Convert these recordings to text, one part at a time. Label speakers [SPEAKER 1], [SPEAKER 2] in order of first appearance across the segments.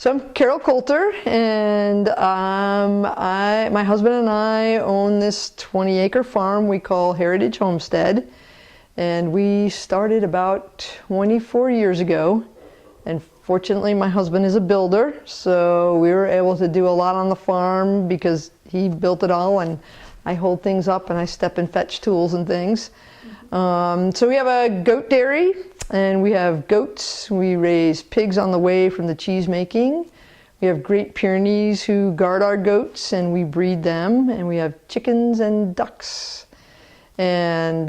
[SPEAKER 1] So I'm Carol Coulter, and my husband and I own this 20-acre farm we call Heritage Homestead, and we started about 24 years ago. And fortunately, my husband is a builder, so we were able to do a lot on the farm because he built it all, and I hold things up and I step and fetch tools and things. So we have a goat dairy, and we have goats. We raise pigs on the way from the cheese making. We have Great Pyrenees who guard our goats, and we breed them. And we have chickens and ducks. And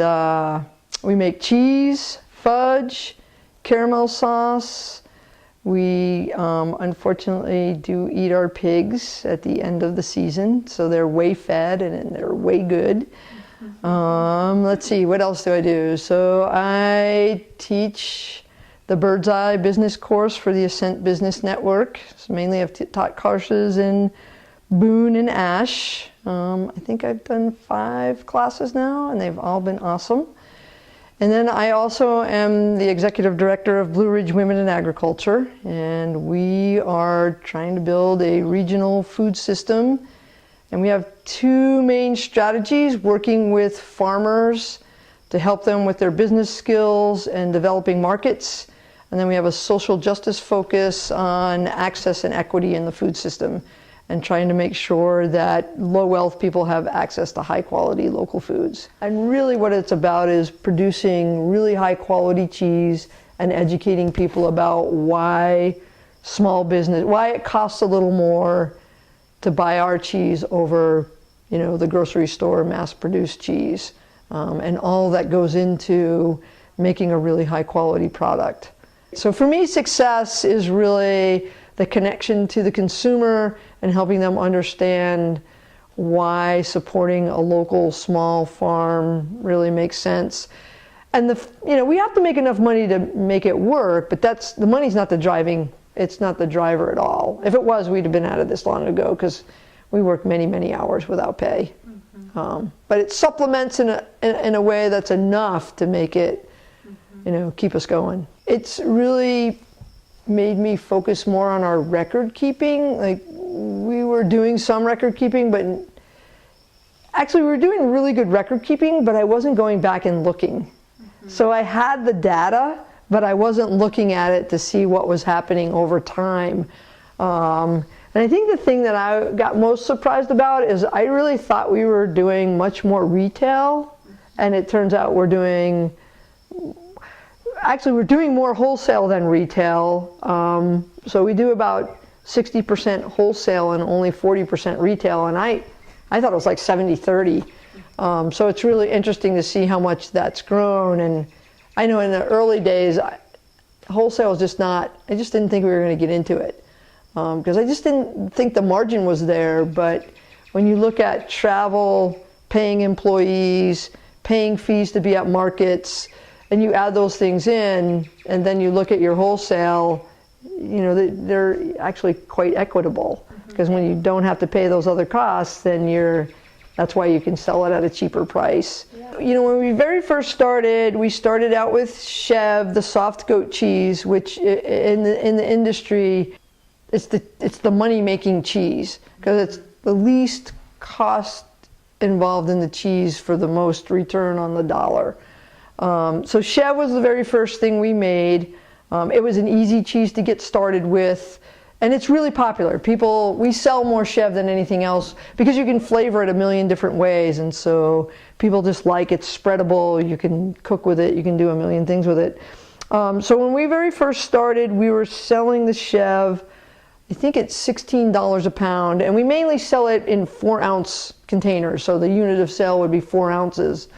[SPEAKER 1] we make cheese, fudge, caramel sauce. We unfortunately do eat our pigs at the end of the season, so they're way fed and they're way good. Let's see, what else do I do? So I teach the Bird's Eye business course for the Ascent Business Network. So mainly I've taught courses in Boone and Ashe. I think I've done 5 classes now, and they've all been awesome. And then I also am the executive director of Blue Ridge Women in Agriculture, and we are trying to build a regional food system. And we have 2 main strategies: working with farmers to help them with their business skills and developing markets. And then we have a social justice focus on access and equity in the food system, and trying to make sure that low wealth people have access to high quality local foods. And really what it's about is producing really high quality cheese and educating people about why why it costs a little more to buy our cheese over, the grocery store mass-produced cheese, and all that goes into making a really high-quality product. So for me, success is really the connection to the consumer and helping them understand why supporting a local small farm really makes sense. And we have to make enough money to make it work, but the money's not it's not the driver at all. If it was, we'd have been out of this long ago, because we work many, many hours without pay. But it supplements in a way that's enough to make it, keep us going. It's really made me focus more on our record keeping. Like, we were doing some record keeping, but actually we were doing really good record keeping, but I wasn't going back and looking. So I had the data, but I wasn't looking at it to see what was happening over time. And I think the thing that I got most surprised about is I really thought we were doing much more retail, and it turns out we're doing more wholesale than retail. So we do about 60% wholesale and only 40% retail, and I thought it was like 70-30. So it's really interesting to see how much that's grown. And I know in the early days, wholesale was I just didn't think we were going to get into it, because I just didn't think the margin was there. But when you look at travel, paying employees, paying fees to be at markets, and you add those things in, and then you look at your wholesale, they're actually quite equitable, because when you don't have to pay those other costs, then that's why you can sell it at a cheaper price. Yeah. When we very first started, we started out with Chev, the soft goat cheese, which in the industry, it's the money-making cheese, because it's the least cost involved in the cheese for the most return on the dollar. So Chev was the very first thing we made. It was an easy cheese to get started with, and it's really popular. We sell more Chev than anything else because you can flavor it a million different ways, and so people just like it. It's spreadable, you can cook with it, you can do a million things with it. So when we very first started, we were selling the Chev, I think it's $16 a pound, and we mainly sell it in 4-ounce containers, so the unit of sale would be 4 ounces.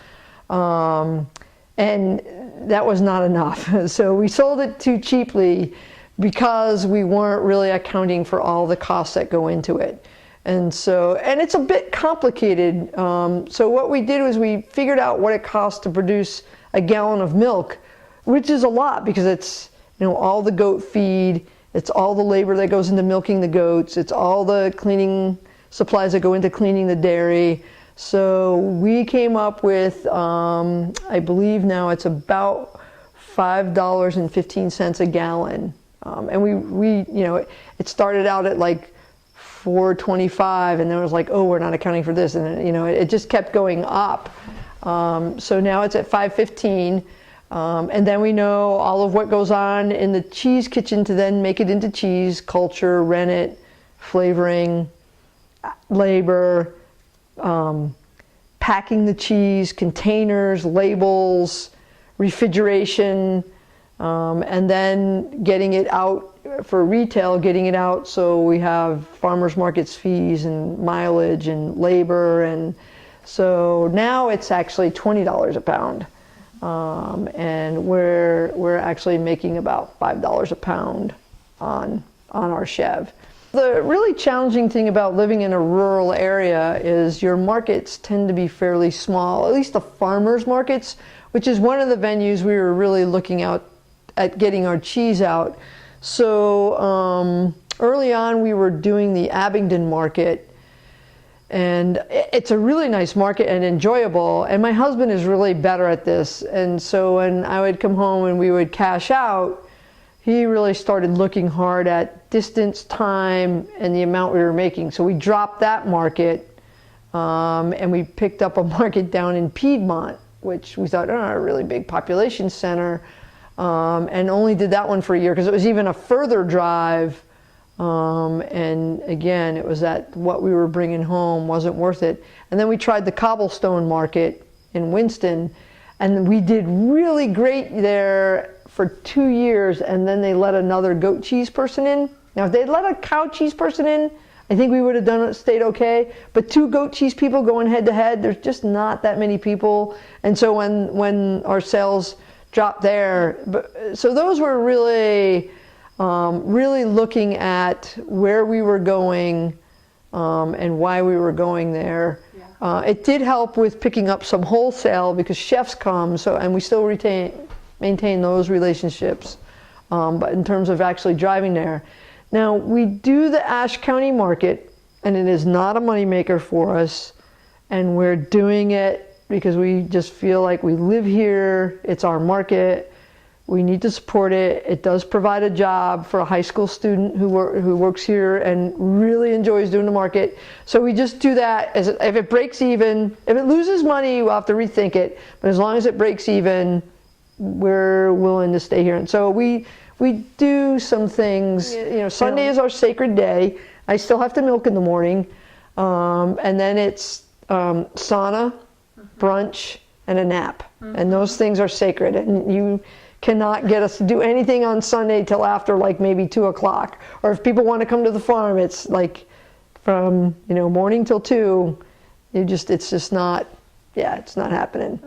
[SPEAKER 1] And that was not enough. So we sold it too cheaply because we weren't really accounting for all the costs that go into it. And it's a bit complicated. So what we did was we figured out what it costs to produce a gallon of milk, which is a lot, because it's all the goat feed, it's all the labor that goes into milking the goats, it's all the cleaning supplies that go into cleaning the dairy. So we came up with, I believe now it's about $5.15 a gallon And we it started out at like $4.25, and then it was like, oh, we're not accounting for this, and it just kept going up. So now it's at $5.15, and then we know all of what goes on in the cheese kitchen to then make it into cheese: culture, rennet, flavoring, labor, packing the cheese, containers, labels, refrigeration, and then getting it out for retail, getting it out so we have farmers markets fees and mileage and labor. And so now it's actually $20 a pound, and we're actually making about $5 a pound on our Chev. The really challenging thing about living in a rural area is your markets tend to be fairly small, at least the farmers markets, which is one of the venues we were really looking out at getting our cheese out. So early on we were doing the Abingdon market, and it's a really nice market and enjoyable, and my husband is really better at this, and so when I would come home and we would cash out, he really started looking hard at distance, time, and the amount we were making. So we dropped that market, and we picked up a market down in Piedmont, which we thought, a really big population center, and only did that one for a year because it was even a further drive. And again, it was that what we were bringing home wasn't worth it. And then we tried the cobblestone market in Winston, and we did really great there for 2 years, and then they let another goat cheese person in. Now, if they'd let a cow cheese person in, I think we would have stayed okay. But 2 goat cheese people going head to head, there's just not that many people. And so when our sales dropped there, so those were really, really looking at where we were going and why we were going there. Yeah. It did help with picking up some wholesale because chefs come, and we still maintain those relationships, but in terms of actually driving there. Now, we do the Ashe County market, and it is not a moneymaker for us, and we're doing it because we just feel like we live here, it's our market, we need to support it. It does provide a job for a high school student who works here and really enjoys doing the market. So we just do that. If it breaks even, if it loses money, we'll have to rethink it, but as long as it breaks even, we're willing to stay here. And so we do some things. Sunday is our sacred day. I still have to milk in the morning, and then it's sauna, brunch, and a nap. And those things are sacred, and you cannot get us to do anything on Sunday till after like maybe 2 o'clock. Or if people want to come to the farm, it's like from morning till 2. It's just not happening.